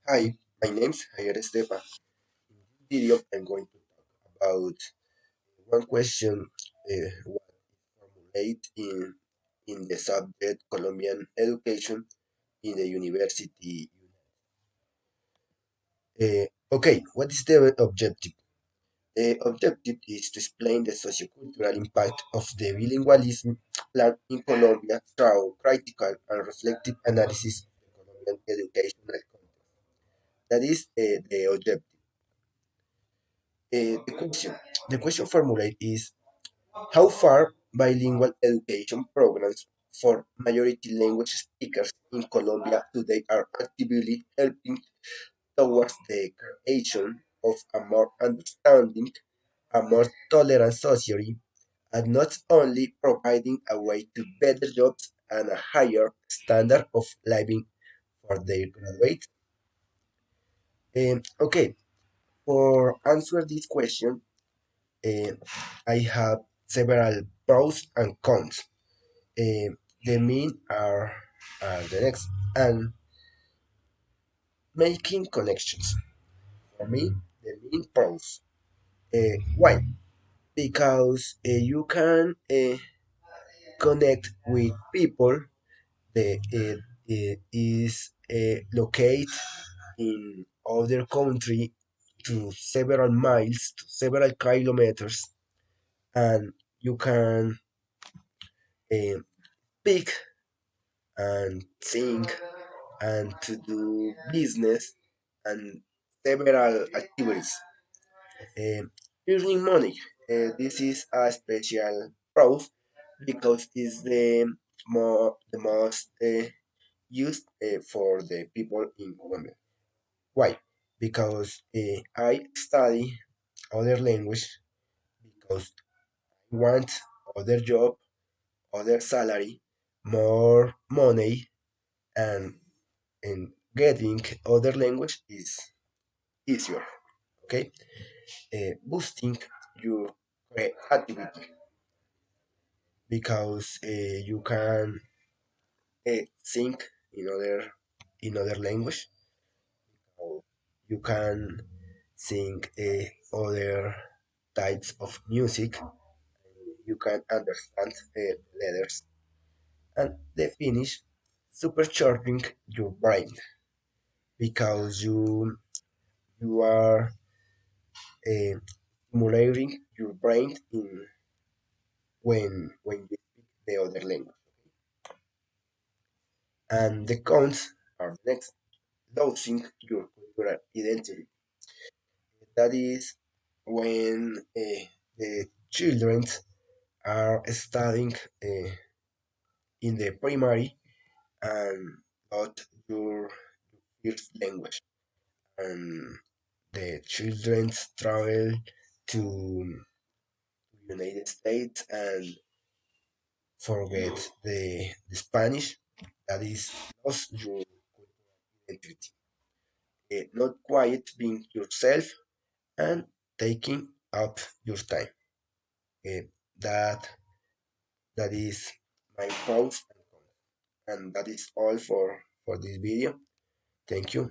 Hi, my name's Javier Esteban. In this video, I'm going to talk about one question what formulate in the subject Colombian education in the university. Okay, what is the objective? The objective is to explain the sociocultural impact of the bilingualism plan in Colombia through critical and reflective analysis of the Colombian educational context. That is the objective. The question formulated is how far bilingual education programs for majority language speakers in Colombia today are actively helping towards the creation of a more understanding, a more tolerant society, and not only providing a way to better jobs and a higher standard of living for their graduates. Okay, for answer this question, uh, I have several pros and cons. The main are the next and making connections. For me, the main pros. Why? Because you can connect with people that is located in other country to several miles, to several kilometers, and you can uh, pick and think and to do business and several activities. Earning money. This is a special proof because it's the most used for the people in Colombia. Why? Because I study other language because I want other job, other salary, more money, and getting other language is easier. Okay, boosting your creativity because you can think in other language, or you can sing other types of music. You can understand letters, and the finish supercharging your brain because you are uh, stimulating your brain in when you speak the other language. And the cons are next, losing your cultural identity. That is when the children are studying in the primary and not your first language. And the children travel to United States and forget the Spanish. That is lost your identity. Not quiet being yourself and taking up your time. Uh, that that is my pros and cons. And that is all for this video. Thank you.